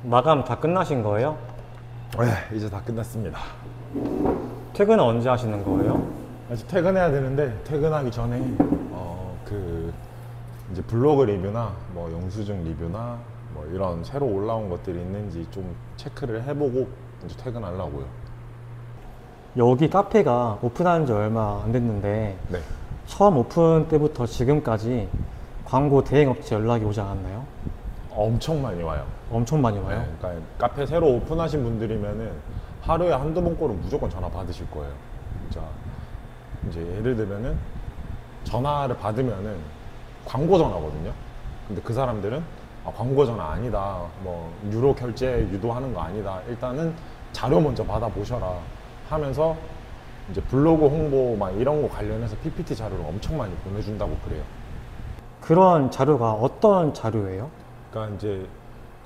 마감 다 끝나신 거예요? 네, 이제 다 끝났습니다. 퇴근은 언제 하시는 거예요? 아직 퇴근해야 되는데 퇴근하기 전에 이제 블로그 리뷰나 뭐 영수증 리뷰나 뭐 이런 새로 올라온 것들이 있는지 좀 체크를 해보고 이제 퇴근하려고요. 여기 카페가 오픈한 지 얼마 안 됐는데 네. 처음 오픈 때부터 지금까지 광고 대행업체 연락이 오지 않았나요? 엄청 많이 와요. 엄청 많이 와요? 네, 그러니까 카페 새로 오픈하신 분들이면은 하루에 한두 번꼴은 무조건 전화 받으실 거예요. 진짜 이제 예를 들면은 전화를 받으면은 광고 전화거든요. 근데 그 사람들은 광고 전화 아니다, 뭐 유료 결제 유도하는 거 아니다, 일단은 자료 먼저 받아보셔라 하면서 이제 블로그 홍보 막 이런 거 관련해서 PPT 자료를 엄청 많이 보내준다고 그래요. 그런 자료가 어떤 자료예요? 그러니까 이제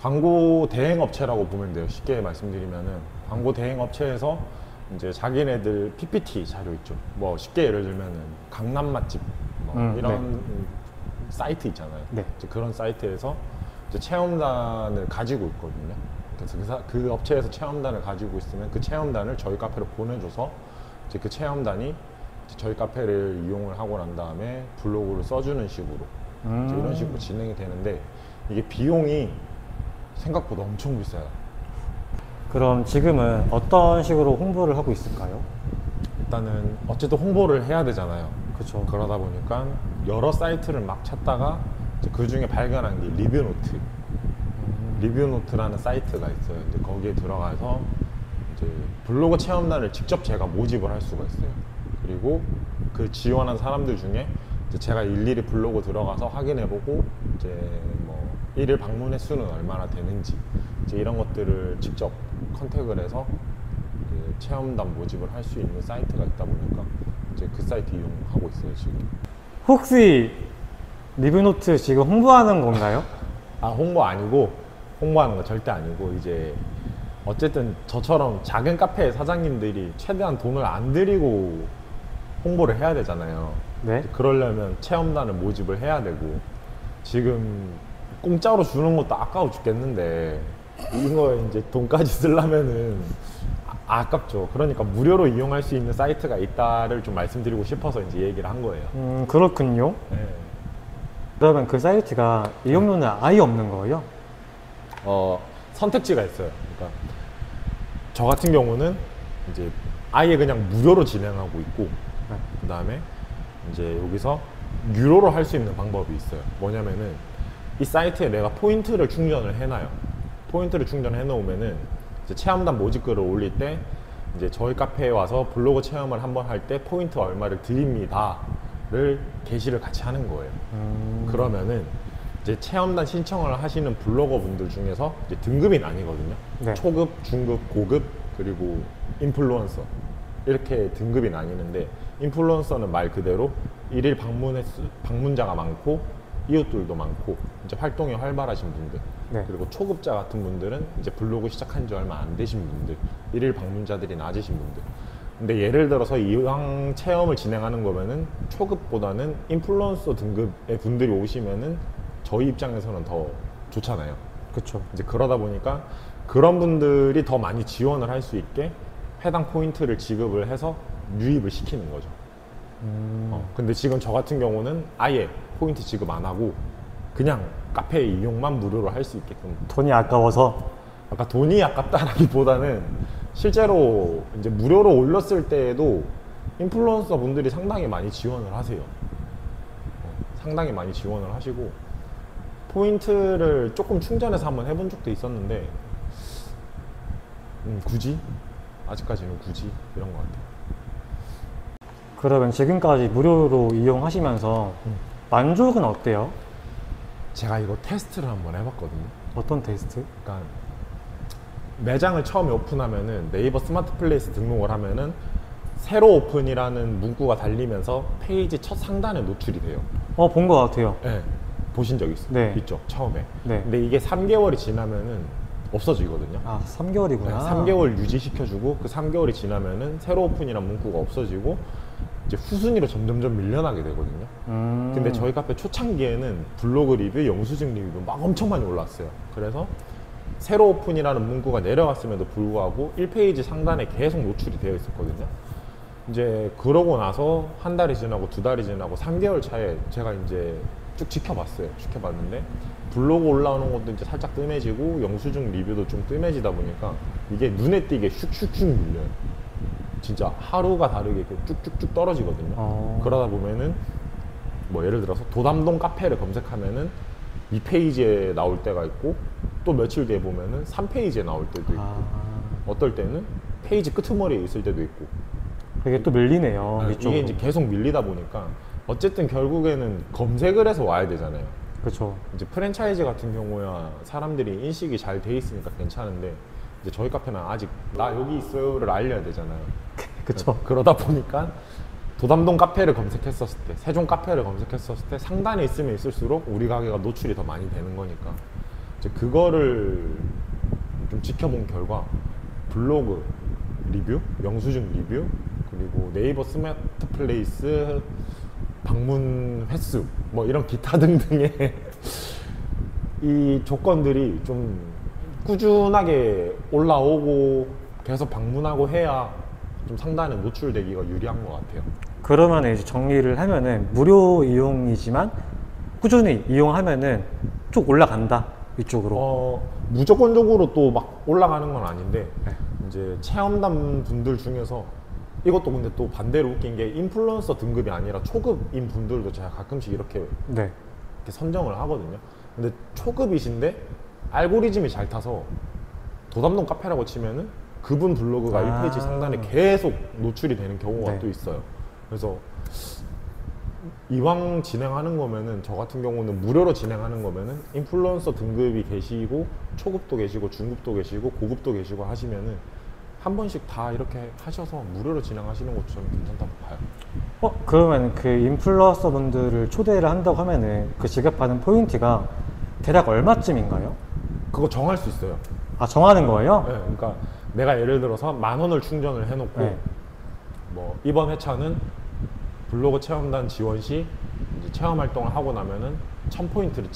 광고 대행 업체라고 보면 돼요. 쉽게 말씀드리면은 광고 대행 업체에서 이제 자기네들 PPT 자료 있죠. 뭐 쉽게 예를 들면은 강남 맛집 뭐 이런 네. 사이트 있잖아요. 네. 이제 그런 사이트에서 이제 체험단을 가지고 있거든요. 그래서 그 업체에서 체험단을 가지고 있으면 그 체험단을 저희 카페로 보내줘서 이제 그 체험단이 이제 저희 카페를 이용을 하고 난 다음에 블로그를 써주는 식으로 이제 이런 식으로 진행이 되는데, 이게 비용이 생각보다 엄청 비싸요. 그럼 지금은 어떤 식으로 홍보를 하고 있을까요? 일단은 어쨌든 홍보를 해야 되잖아요. 그렇죠. 그러다 보니까 여러 사이트를 막 찾다가 그 중에 발견한 게 리뷰노트. 리뷰노트라는 사이트가 있어요. 이제 거기에 들어가서 이제 블로그 체험단을 직접 제가 모집을 할 수가 있어요. 그리고 그 지원한 사람들 중에 이제 제가 일일이 블로그 들어가서 확인해보고 이제 뭐 일일 방문 횟수는 얼마나 되는지 이제 이런 것들을 직접 컨택을 해서 체험단 모집을 할 수 있는 사이트가 있다 보니까 이제 그 사이트 이용하고 있어요 지금. 혹시 리뷰노트 지금 홍보하는 건가요? 홍보 아니고, 홍보하는 거 절대 아니고, 이제 어쨌든 저처럼 작은 카페 사장님들이 최대한 돈을 안 들이고 홍보를 해야 되잖아요. 네. 그러려면 체험단을 모집을 해야 되고, 지금 공짜로 주는 것도 아까워 죽겠는데 이거에 이제 돈까지 쓰려면은 아깝죠. 그러니까 무료로 이용할 수 있는 사이트가 있다를 좀 말씀드리고 싶어서 이제 얘기를 한 거예요. 그렇군요. 네. 그러면 그 사이트가 이용료는 아예 없는 거예요? 선택지가 있어요. 그러니까 저 같은 경우는 이제 아예 그냥 무료로 진행하고 있고, 네. 그 다음에 이제 여기서 유료로 할 수 있는 방법이 있어요. 뭐냐면은 이 사이트에 내가 포인트를 충전을 해놔요. 포인트를 충전해 놓으면은 이제 체험단 모집 글을 올릴 때 이제 저희 카페에 와서 블로그 체험을 한번 할 때 포인트 얼마를 드립니다를 게시를 같이 하는 거예요. 그러면은 이제 체험단 신청을 하시는 블로거 분들 중에서 이제 등급이 나뉘거든요. 네. 초급, 중급, 고급, 그리고 인플루언서, 이렇게 등급이 나뉘는데, 인플루언서는 말 그대로 일일 방문 횟수, 방문자가 많고 이웃들도 많고 이제 활동이 활발하신 분들. 네. 그리고 초급자 같은 분들은 이제 블로그 시작한 지 얼마 안 되신 분들, 일일 방문자들이 낮으신 분들. 근데 예를 들어서 이왕 체험을 진행하는 거면은 초급보다는 인플루언서 등급의 분들이 오시면은 저희 입장에서는 더 좋잖아요. 그렇죠. 이제 그러다 보니까 그런 분들이 더 많이 지원을 할 수 있게 해당 포인트를 지급을 해서 유입을 시키는 거죠. 근데 지금 저 같은 경우는 아예 포인트 지급 안 하고 그냥 카페 이용만 무료로 할 수 있게끔. 돈이 아까워서? 아까 돈이 아깝다라기보다는 실제로 이제 무료로 올렸을 때에도 인플루언서 분들이 상당히 많이 지원을 하세요. 상당히 많이 지원을 하시고, 포인트를 조금 충전해서 한번 해본 적도 있었는데 굳이? 아직까지는 굳이? 이런 것 같아요. 그러면 지금까지 무료로 이용하시면서 만족은 어때요? 제가 이거 테스트를 한번 해봤거든요. 어떤 테스트? 그러니까 매장을 처음에 오픈하면은 네이버 스마트 플레이스 등록을 하면은 새로 오픈이라는 문구가 달리면서 페이지 첫 상단에 노출이 돼요. 본 것 같아요. 네. 보신 적 네. 있죠? 처음에. 네. 근데 이게 3개월이 지나면은 없어지거든요. 3개월이구나. 네, 3개월 유지시켜주고 그 3개월이 지나면은 새로 오픈이란 문구가 없어지고 이제 후순위로 점점점 밀려나게 되거든요. 근데 저희 카페 초창기에는 블로그 리뷰, 영수증 리뷰 막 엄청 많이 올랐어요. 그래서 새로 오픈이라는 문구가 내려왔음에도 불구하고 1페이지 상단에 계속 노출이 되어 있었거든요. 이제 그러고 나서 한 달이 지나고 두 달이 지나고 3개월 차에 제가 이제 쭉 지켜봤어요. 지켜봤는데 블로그 올라오는 것도 이제 살짝 뜸해지고 영수증 리뷰도 좀 뜸해지다 보니까 이게 눈에 띄게 슉슉슉 밀려요. 진짜 하루가 다르게 이렇게 쭉쭉쭉 떨어지거든요. 그러다 보면은 뭐 예를 들어서 도담동 카페를 검색하면은 2페이지에 나올 때가 있고 또 며칠 뒤에 보면은 3페이지에 나올 때도 있고 어떨 때는 페이지 끄트머리에 있을 때도 있고 그게 또 밀리네요. 이게 이쪽으로. 이제 계속 밀리다 보니까 어쨌든 결국에는 검색을 해서 와야 되잖아요. 그렇죠. 이제 프랜차이즈 같은 경우야 사람들이 인식이 잘 돼 있으니까 괜찮은데 이제 저희 카페는 아직 나 여기 있어요를 알려야 되잖아요. 그렇죠. 그러다 보니까 도담동 카페를 검색했었을 때, 세종 카페를 검색했었을 때 상단에 있으면 있을수록 우리 가게가 노출이 더 많이 되는 거니까 이제 그거를 좀 지켜본 결과 블로그 리뷰, 영수증 리뷰, 그리고 네이버 스마트 플레이스 방문 횟수 뭐 이런 기타 등등의 이 조건들이 좀 꾸준하게 올라오고 계속 방문하고 해야 좀 상단에 노출되기가 유리한 것 같아요. 그러면 이제 정리를 하면은 무료 이용이지만 꾸준히 이용하면은 쭉 올라간다 이쪽으로. 무조건적으로 또 막 올라가는 건 아닌데 네. 이제 체험단 분들 중에서 이것도 근데 또 반대로 웃긴 게 인플루언서 등급이 아니라 초급인 분들도 제가 가끔씩 이렇게 네. 선정을 하거든요. 근데 초급이신데 알고리즘이 잘 타서 도담동 카페라고 치면은 그분 블로그가 1페이지 상단에 계속 노출이 되는 경우가 네. 또 있어요. 그래서 이왕 진행하는 거면은 저 같은 경우는 무료로 진행하는 거면은 인플루언서 등급이 계시고 초급도 계시고 중급도 계시고 고급도 계시고 하시면은 한 번씩 다 이렇게 하셔서 무료로 진행하시는 것도 저는 괜찮다고 봐요. 그러면 그 인플루언서 분들을 초대를 한다고 하면은 그 지급하는 포인트가 대략 얼마쯤인가요? 그거 정할 수 있어요. 아, 정하는 거예요? 네, 그러니까 내가 예를 들어서 10,000원을 충전을 해놓고 네. 뭐 이번 회차는 블로그 체험단 지원 시 이제 체험 활동을 하고 나면은 1000포인트를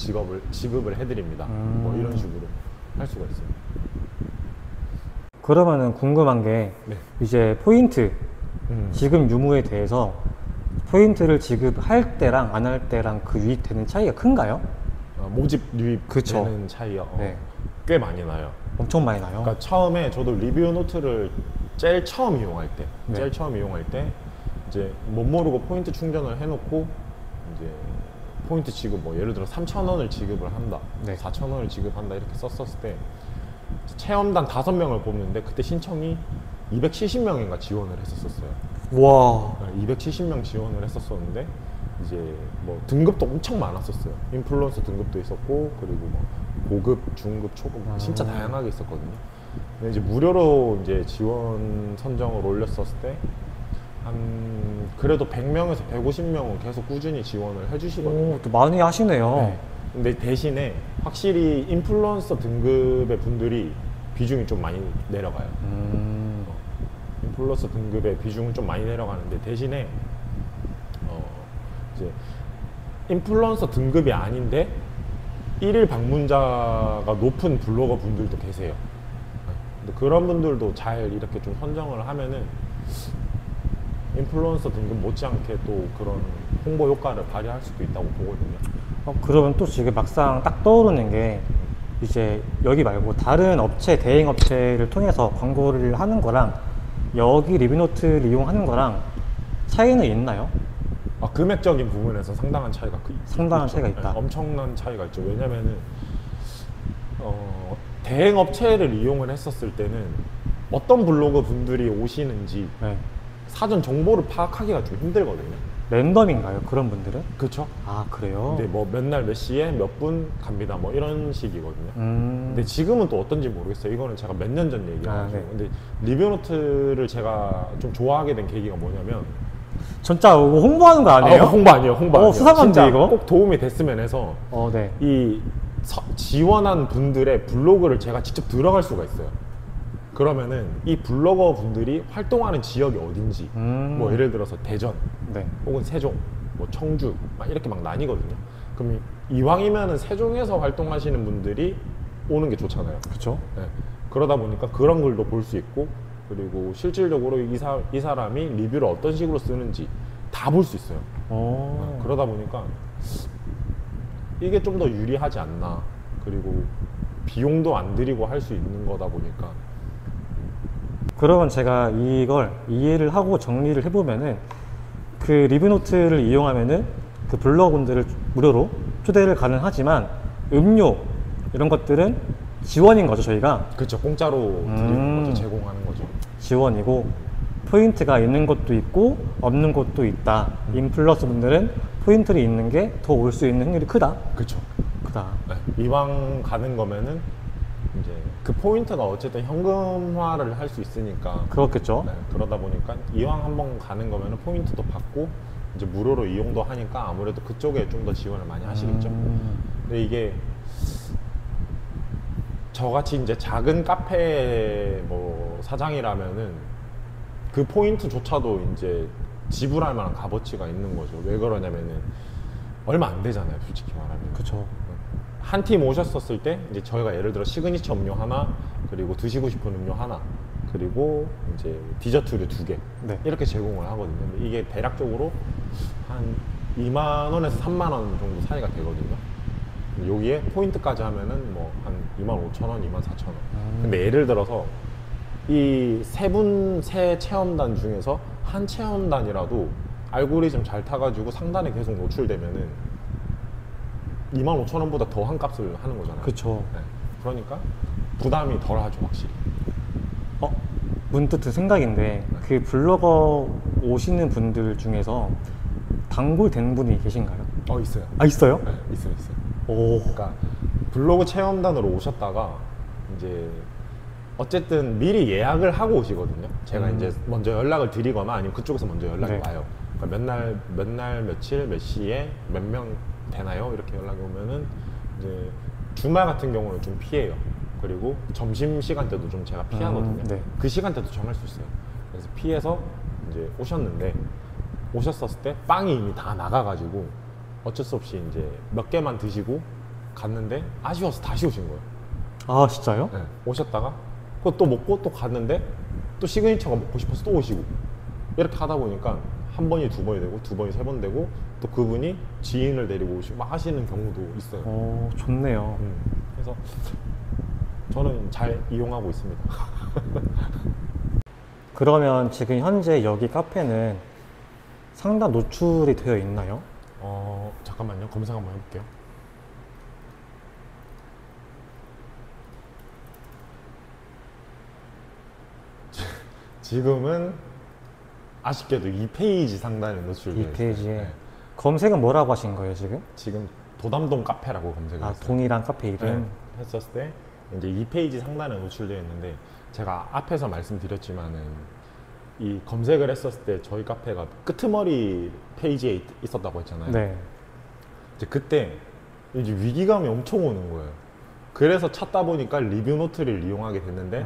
지급을 해드립니다. 뭐 이런 식으로 할 수가 있어요. 그러면은 궁금한 게 네. 이제 포인트 지급 유무에 대해서 포인트를 지급할 때랑 안 할 때랑 그 유입되는 차이가 큰가요? 모집 유입 그쵸. 되는 차이요. 네. 꽤 많이 나요. 엄청 많이 나요. 그러니까 처음에 저도 리뷰 노트를 제일 처음 이용할 때, 네. 이제 못 모르고 포인트 충전을 해놓고 이제 포인트 지급 뭐 예를 들어 3,000원을 지급을 한다, 네. 4,000원을 지급한다 이렇게 썼었을 때 체험단 5명을 뽑는데 그때 신청이 270명인가 지원을 했었어요. 와. 270명 지원을 했었었는데 이제 뭐 등급도 엄청 많았었어요. 인플루언서 등급도 있었고 그리고 뭐 고급, 중급, 초급 진짜 다양하게 있었거든요. 근데 이제 무료로 이제 지원 선정을 올렸었을 때 한 그래도 100명에서 150명은 계속 꾸준히 지원을 해주시거든요. 오, 또 많이 하시네요. 네. 근데 대신에 확실히 인플루언서 등급의 분들이 비중이 좀 많이 내려가요. 인플루언서 등급의 비중은 좀 많이 내려가는데 대신에 이제 인플루언서 등급이 아닌데 1일 방문자가 높은 블로거 분들도 계세요. 근데 그런 분들도 잘 이렇게 좀 선정을 하면은 인플루언서 등급 못지않게 또 그런 홍보 효과를 발휘할 수도 있다고 보거든요. 그러면 또 지금 막상 딱 떠오르는 게 이제 여기 말고 다른 업체, 대행 업체를 통해서 광고를 하는 거랑 여기 리뷰노트를 이용하는 거랑 차이는 있나요? 금액적인 부분에서 상당한 차이가 상당한 있죠. 차이가 있다. 네, 엄청난 차이가 있죠. 왜냐면은 대행 업체를 이용을 했었을 때는 어떤 블로그 분들이 오시는지 네. 사전 정보를 파악하기가 좀 힘들거든요. 랜덤인가요? 그런 분들은? 그렇죠. 아, 그래요? 근데 뭐 몇 날 몇 시에 몇 분 갑니다. 뭐 이런 식이거든요. 근데 지금은 또 어떤지 모르겠어요. 이거는 제가 몇 년 전 얘기여가지고. 네. 근데 리뷰노트를 제가 좀 좋아하게 된 계기가 뭐냐면 진짜 이거 홍보하는 거 아니에요? 홍보 아니에요. 홍보 아니에요. 수상한데, 진짜 이거? 꼭 도움이 됐으면 해서 네. 이 지원한 분들의 블로그를 제가 직접 들어갈 수가 있어요. 그러면은 이 블로거 분들이 활동하는 지역이 어딘지 뭐 예를 들어서 대전 네. 혹은 세종, 뭐 청주 막 이렇게 막 나뉘거든요. 그럼 이왕이면은 세종에서 활동하시는 분들이 오는 게 좋잖아요. 그쵸? 네. 그러다 보니까 그런 글도 볼 수 있고, 그리고 실질적으로 이 사람이 리뷰를 어떤 식으로 쓰는지 다 볼 수 있어요. 그러다 보니까 이게 좀 더 유리하지 않나. 그리고 비용도 안 들이고 할 수 있는 거다 보니까. 그러면 제가 이걸 이해를 하고 정리를 해보면은 그 리뷰노트를 이용하면은 그 블로거분들을 무료로 초대를 가능하지만 음료 이런 것들은 지원인 거죠, 저희가. 그렇죠. 공짜로 드리는 거죠. 제공하는 거죠. 지원이고 포인트가 있는 것도 있고 없는 것도 있다. 인플루언서 분들은 포인트를 있는 게 더 올 수 있는 확률이 크다. 그렇죠. 크다. 네. 이왕 가는 거면은 이제 그 포인트가 어쨌든 현금화를 할 수 있으니까. 그렇겠죠. 네, 그러다 보니까 이왕 한번 가는 거면은 포인트도 받고 이제 무료로 이용도 하니까 아무래도 그쪽에 좀 더 지원을 많이 하시겠죠. 근데 이게 저같이 이제 작은 카페 뭐 사장이라면은 그 포인트조차도 이제 지불할 만한 값어치가 있는 거죠. 왜 그러냐면은 얼마 안 되잖아요, 솔직히 말하면. 그쵸. 한 팀 오셨었을 때 이제 저희가 예를 들어 시그니처 음료 하나, 그리고 드시고 싶은 음료 하나, 그리고 이제 디저트류 2개 네. 이렇게 제공을 하거든요. 근데 이게 대략적으로 한 2만 원에서 3만 원 정도 사이가 되거든요. 여기에 포인트까지 하면은 뭐 한 2만 5천 원, 2만 4천 원. 근데 예를 들어서 이 세 체험단 중에서 한 체험단이라도 알고리즘 잘 타가지고 상단에 계속 노출되면은 2만 5천 원보다 더 한 값을 하는 거잖아요. 그쵸. 네. 그러니까 부담이 덜하죠, 확실히. 문득 든 생각인데 그 블로거 오시는 분들 중에서 단골 된 분이 계신가요? 있어요. 아, 있어요? 네, 있어요. 오. 그러니까 블로그 체험단으로 오셨다가 이제 어쨌든 미리 예약을 하고 오시거든요. 제가 이제 먼저 연락을 드리거나 아니면 그쪽에서 먼저 연락이 네. 와요. 그러니까 몇 날, 며칠, 몇 시에 몇 명 되나요? 이렇게 연락이 오면은 이제 주말 같은 경우는 좀 피해요. 그리고 점심 시간대도 좀 제가 피하거든요. 네. 그 시간대도 정할 수 있어요. 그래서 피해서 이제 오셨는데, 오셨었을 때 빵이 이미 다 나가가지고 어쩔 수 없이 이제 몇 개만 드시고 갔는데 아쉬워서 다시 오신 거예요. 아, 진짜요? 네. 오셨다가 그거 또 먹고 또 갔는데 또 시그니처가 먹고 싶어서 또 오시고, 이렇게 하다 보니까 한 번이 두 번이 되고 두 번이 세 번 되고 또 그분이 지인을 데리고 오시고 막 하시는 경우도 있어요. 오, 좋네요. 그래서 저는 잘 이용하고 있습니다. 그러면 지금 현재 여기 카페는 상단 노출이 되어 있나요? 잠깐만요. 검색 한번 해볼게요. 지금은 아쉽게도 2페이지 상단에 노출되어 이 있어요. 페이지에 네. 검색은 뭐라고 하신 거예요, 지금? 지금 도담동 카페라고 검색을 아, 했어요. 동이랑 카페 이름? 네. 했었을 때 이제 2페이지 상단에 노출되어 있는데, 제가 앞에서 말씀드렸지만은 이 검색을 했었을 때 저희 카페가 끄트머리 페이지에 있었다고 했잖아요. 네. 이제 그때 이제 위기감이 엄청 오는 거예요. 그래서 찾다 보니까 리뷰노트를 이용하게 됐는데,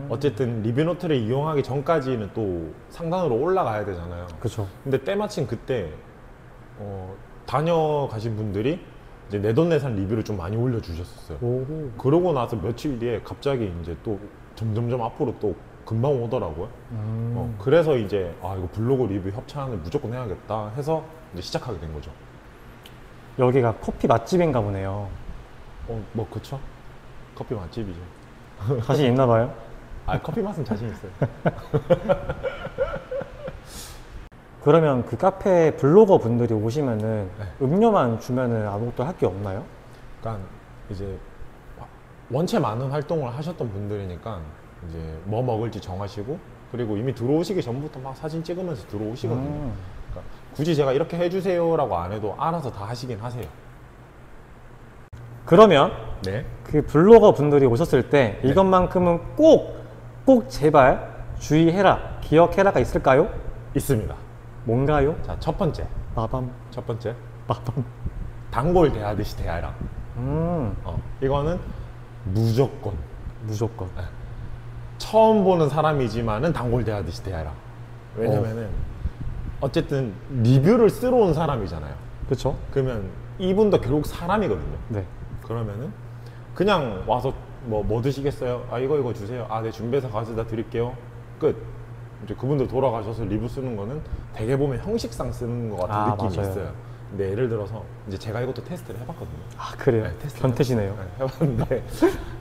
어쨌든 리뷰노트를 이용하기 전까지는 또 상단으로 올라가야 되잖아요. 그쵸. 근데 때마침 그때 다녀가신 분들이 이제 내돈내산 리뷰를 좀 많이 올려주셨었어요. 오. 그러고 나서 며칠 뒤에 갑자기 이제 또 점점점 앞으로 또 금방 오더라고요. 그래서 이제 이거 블로그 리뷰 협찬을 무조건 해야겠다 해서 이제 시작하게 된 거죠. 여기가 커피 맛집인가 보네요. 뭐 그쵸? 커피 맛집이죠. 자신 있나 봐요? 커피 맛은 자신 있어요. 그러면 그 카페 블로거 분들이 오시면은 네. 음료만 주면은 아무것도 할 게 없나요? 그러니까 이제 원체 많은 활동을 하셨던 분들이니까 이제 뭐 먹을지 정하시고, 그리고 이미 들어오시기 전부터 막 사진 찍으면서 들어오시거든요. 그러니까 굳이 제가 이렇게 해주세요라고 안 해도 알아서 다 하시긴 하세요. 그러면 네. 그 블로거 분들이 오셨을 때 이것만큼은 꼭 제발 주의해라, 기억해라가 있을까요? 있습니다. 뭔가요? 자, 첫 번째. 마밤. 단골 대하듯이 대하라. 이거는 무조건. 무조건. 처음 보는 사람이지만은 단골 대하듯이 대하라. 왜냐면은 어쨌든 리뷰를 쓰러 온 사람이잖아요. 그쵸? 그러면 이분도 결국 사람이거든요. 네. 그러면은 그냥 와서 뭐 드시겠어요? 아 이거 주세요. 아 네 준비해서 가져다 드릴게요. 끝. 이제 그분들 돌아가셔서 리뷰 쓰는 거는 대개 보면 형식상 쓰는 것 같은 느낌이 맞아요. 있어요. 근데 예를 들어서 이제 제가 이것도 테스트를 해봤거든요. 아 그래요? 네, 테스트 변태시네요. 네, 해봤는데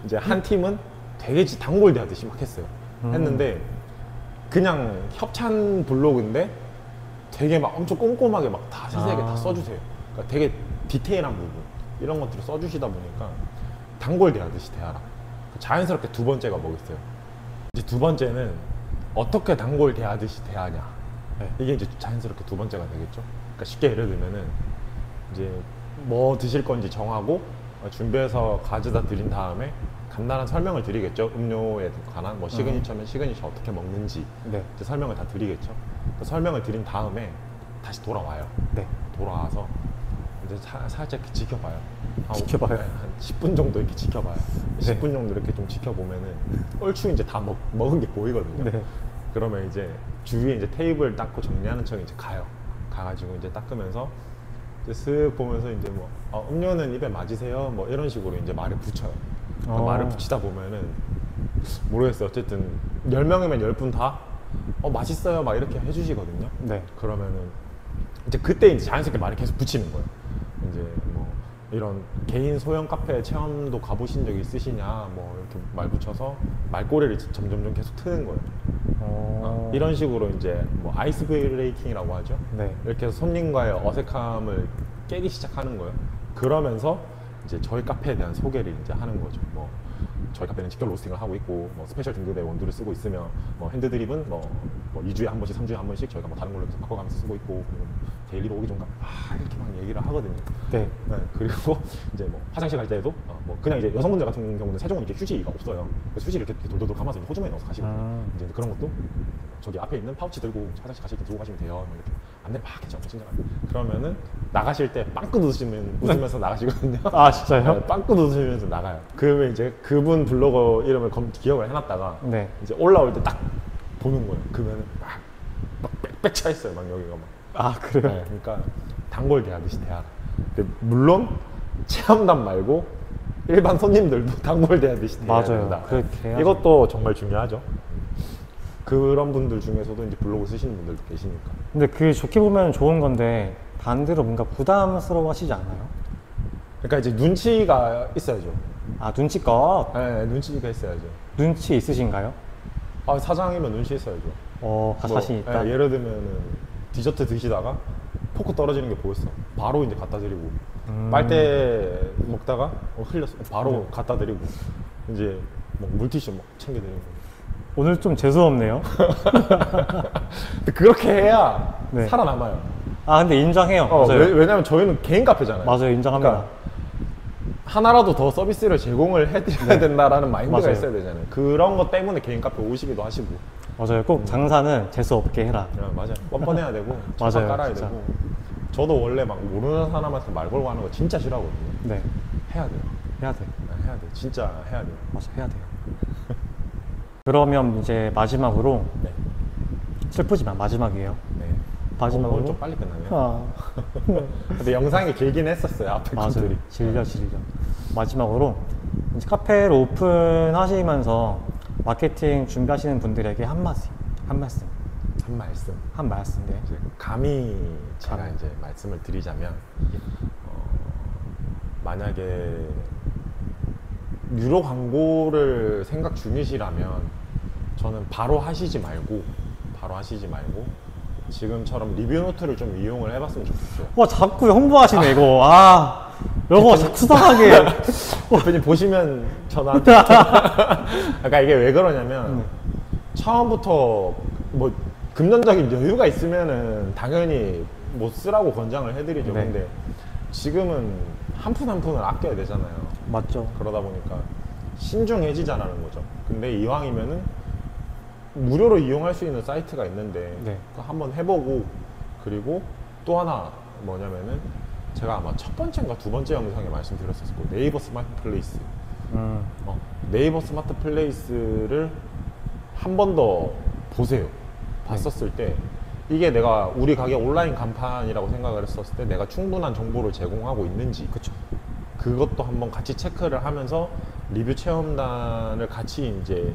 이제 한 팀은 되게 단골 대하듯이 막 했어요. 했는데 그냥 협찬 블로그인데 되게 막 엄청 꼼꼼하게 막 다 세세하게 다 써주세요. 그러니까 되게 디테일한 부분 이런 것들을 써주시다 보니까 단골 대하듯이 대하라. 자연스럽게 두 번째가 뭐겠어요? 이제 두 번째는 어떻게 단골 대하듯이 대하냐. 네. 이게 이제 자연스럽게 두 번째가 되겠죠. 그러니까 쉽게 예를 들면은 이제 뭐 드실 건지 정하고 준비해서 가져다 드린 다음에 간단한 설명을 드리겠죠. 음료에 관한 뭐 시그니처면 시그니처 어떻게 먹는지 네. 이제 설명을 다 드리겠죠. 그 설명을 드린 다음에 다시 돌아와요. 네. 돌아와서 이제 살짝 이렇게 지켜봐요. 지켜봐요? 한 10분 정도 이렇게 지켜봐요. 네. 10분 정도 이렇게 좀 지켜보면은 얼추 이제 다 먹은 게 보이거든요. 네. 그러면 이제 주위에 이제 테이블 닦고 정리하는 척 이제 가요. 가가지고 이제 닦으면서 이제 쓱 보면서 이제 뭐 음료는 입에 맞으세요. 뭐 이런 식으로 이제 말을 붙여요. 말을 붙이다 보면은 모르겠어요. 어쨌든 10명이면 10분 다 맛있어요. 막 이렇게 해주시거든요. 네. 그러면은 이제 그때 이제 자연스럽게 말을 계속 붙이는 거예요. 이제 뭐 이런 개인 소형 카페 체험도 가보신 적 있으시냐 뭐 이렇게 말 붙여서 말꼬리를 점점 계속 트는 거예요. 이런 식으로 이제 뭐 아이스 브레이킹이라고 하죠. 네. 이렇게 해서 손님과의 어색함을 깨기 시작하는 거예요. 그러면서 이제 저희 카페에 대한 소개를 이제 하는 거죠. 뭐 저희 카페는 직접 로스팅을 하고 있고 뭐 스페셜 등급의 원두를 쓰고 있으며 뭐 핸드드립은 뭐 2주에 한 번씩 3주에 한 번씩 저희가 뭐 다른 걸로 계속 바꿔가면서 쓰고 있고 그리고 데일리로 오기 전까 이렇게 막 얘기를 하거든요. 네. 네, 그리고 이제 뭐 화장실 갈 때도 뭐 그냥 이제 여성분들 같은 경우는 세종은 이렇게 휴지가 없어요. 그래서 휴지를 이렇게 돌돌돌 감아서 이제 호주머니에 넣어서 가시거든요. 이제 그런 것도 저기 앞에 있는 파우치 들고 화장실 가실 때 들고 가시면 돼요. 뭐 이렇게 안내를 막 했죠. 친절하게. 그러면은 나가실 때 빵꾸 웃으면서 나가시거든요. 아 진짜요? 네, 빵꾸 웃으면서 나가요. 그러면 이제 그분 블로거 이름을 기억을 해놨다가 네. 이제 올라올 때 딱 보는 거예요. 그러면은 막 빽빽 차 있어요. 막 여기가 막. 아 그래요? 네, 그러니까 단골 대하듯이 대하라. 근데 물론 체험단 말고 일반 손님들도 단골 대하듯이 대해야 맞아요. 된다. 그렇게 해야죠. 이것도 정말 중요하죠. 그런 분들 중에서도 이제 블로그 쓰시는 분들도 계시니까. 근데 그 좋게 보면 좋은 건데 반대로 뭔가 부담스러워 하시지 않나요? 그러니까 이제 눈치가 있어야죠. 아 눈치껏? 네, 눈치가 있어야죠. 눈치 있으신가요? 사장이면 눈치 있어야죠. 자신 있다? 네, 예를 들면은 디저트 드시다가 포크 떨어지는 게 보였어. 바로 이제 갖다 드리고 빨대 먹다가 흘렸어. 바로 갖다 드리고 이제 뭐 물티슈 막 챙겨 드리고. 오늘 좀 재수없네요. 근데 그렇게 해야 네. 살아남아요. 아 근데 인정해요. 맞아요. 왜냐면 저희는 개인 카페잖아요. 맞아요. 인정합니다. 그러니까 하나라도 더 서비스를 제공을 해드려야 된다라는 마인드가 맞아요. 있어야 되잖아요. 그런 것 때문에 개인 카페 오시기도 하시고. 맞아요. 꼭 장사는 재수 없게 해라. 맞아요. 뻔뻔해야 되고 맞아요, 착각 깔아야 진짜. 되고. 저도 원래 막 모르는 사람한테 말 걸고 하는 거 진짜 싫어하거든요. 네. 해야 돼요. 해야 돼. 네, 해야 돼. 진짜 해야 돼요. 맞아. 해야 돼요. 그러면 이제 마지막으로 네. 슬프지만 마지막이에요. 네. 마지막으로 오늘 좀 빨리 끝나네요. 아, 근데 영상이 길긴 했었어요. 앞에 맞아요. 것들이. 질려. 마지막으로 이제 카페를 오픈하시면서 마케팅 준비하시는 분들에게 한 말씀. 한 말씀. 네. 이제 감히 제가 이제 말씀을 드리자면 만약에 유료 광고를 생각 중이시라면 저는 바로 하시지 말고 지금처럼 리뷰 노트를 좀 이용을 해봤으면 좋겠어요. 와 자꾸 홍보하시네 이거. 아 이거 자꾸 수상하게. 대표님 보시면 전화한테 그러니까 이게 왜 그러냐면 처음부터 뭐 금전적인 여유가 있으면은 당연히 뭐 쓰라고 권장을 해드리죠. 네. 근데 지금은 한 푼 한 푼을 아껴야 되잖아요. 맞죠. 그러다 보니까 신중해지자라는 거죠. 근데 이왕이면은 무료로 이용할 수 있는 사이트가 있는데 네. 그거 한번 해보고, 그리고 또 하나 뭐냐면은 제가 아마 첫 번째인가 두 번째 영상에 말씀드렸었을 거예요. 네이버 스마트 플레이스. 네이버 스마트 플레이스를 한 번 더 보세요. 봤었을 때 이게 내가 우리 가게 온라인 간판이라고 생각을 했었을 때 내가 충분한 정보를 제공하고 있는지, 그쵸. 그것도 한번 같이 체크를 하면서 리뷰 체험단을 같이 이제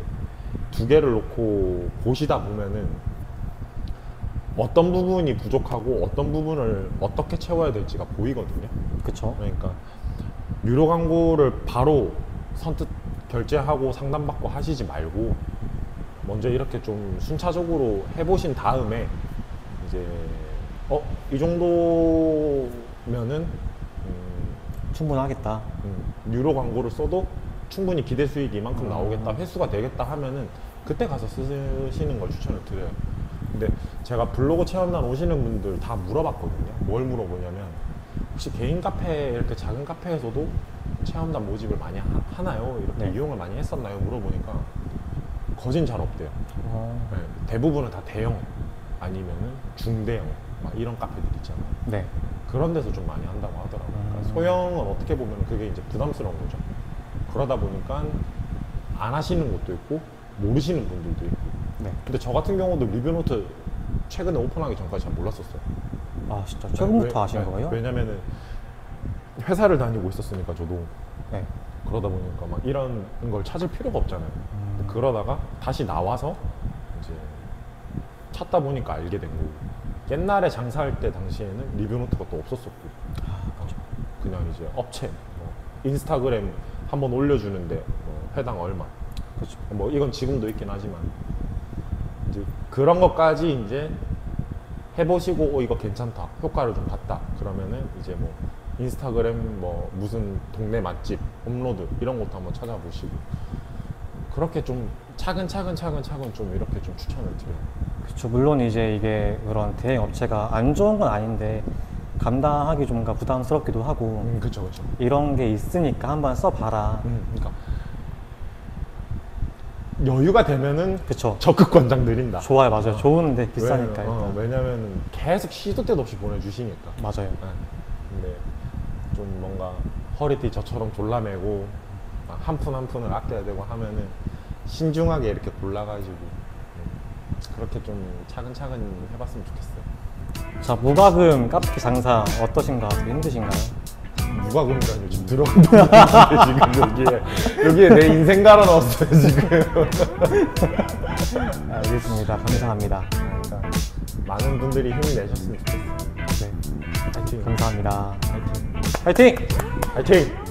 두 개를 놓고 보시다 보면은 어떤 부분이 부족하고 어떤 부분을 어떻게 채워야 될지가 보이거든요. 그쵸. 그러니까 유료 광고를 바로 선뜻 결제하고 상담받고 하시지 말고 먼저 이렇게 좀 순차적으로 해보신 다음에 이제 이 정도면은 충분하겠다. 유료 광고를 써도 충분히 기대 수익이 이만큼 나오겠다, 횟수가 되겠다 하면은 그때 가서 쓰시는 걸 추천을 드려요. 근데 제가 블로그 체험단 오시는 분들 다 물어봤거든요. 뭘 물어보냐면 혹시 개인 카페 이렇게 작은 카페에서도 체험단 모집을 많이 하나요? 이렇게 네. 이용을 많이 했었나요? 물어보니까 거진 잘 없대요. 네, 대부분은 다 대형 아니면은 중대형 막 이런 카페들 있잖아요. 네. 그런 데서 좀 많이 한다고 하더라고요. 그러니까 소형은 어떻게 보면 그게 이제 부담스러운 거죠. 그러다 보니까 안 하시는 것도 있고 모르시는 분들도 있고. 네. 근데 저 같은 경우도 리뷰노트 최근에 오픈하기 전까지 잘 몰랐었어요. 아, 진짜 최근부터 아신 네, 거예요? 왜냐면은 회사를 다니고 있었으니까 저도 네. 그러다 보니까 막 이런 걸 찾을 필요가 없잖아요. 근데 그러다가 다시 나와서 이제 찾다 보니까 알게 된 거고. 옛날에 장사할 때 당시에는 리뷰노트가 또 없었었고 그냥 이제 업체 뭐 인스타그램 한번 올려주는데 뭐 회당 얼마 그렇죠. 뭐 이건 지금도 있긴 하지만 이제 그런 것까지 이제 해보시고 이거 괜찮다 효과를 좀 봤다 그러면은 이제 뭐 인스타그램 뭐 무슨 동네 맛집 업로드 이런 것도 한번 찾아보시고 그렇게 좀 차근차근 좀 이렇게 좀 추천을 드려요. 그렇죠. 물론 이제 이게 그런 대행 업체가 안 좋은 건 아닌데 감당하기 좀 뭔가 부담스럽기도 하고 그쵸. 이런 게 있으니까 한번 써봐라. 그러니까 여유가 되면은 그쵸. 적극 권장 드린다. 좋아요, 맞아요. 좋은데 비싸니까 일단. 왜냐면 계속 시도 때도 없이 보내주시니까. 맞아요. 네. 근데 좀 뭔가 허리띠 저처럼 졸라매고 한 푼 한 푼을 아껴야 되고 하면은 신중하게 이렇게 골라가지고 그렇게 좀 차근차근 해봤으면 좋겠어요. 자, 무과금 카페 장사 어떠신가요? 힘드신가요? 무과금이라니 지금 들어간 돈인데 지금 여기에 내 인생 갈아 넣었어요 지금. 알겠습니다. 감사합니다. 그러니까 많은 분들이 힘을 내셨으면 좋겠어요. 네, 파이팅. 감사합니다. 파이팅. 화이팅! 파이팅.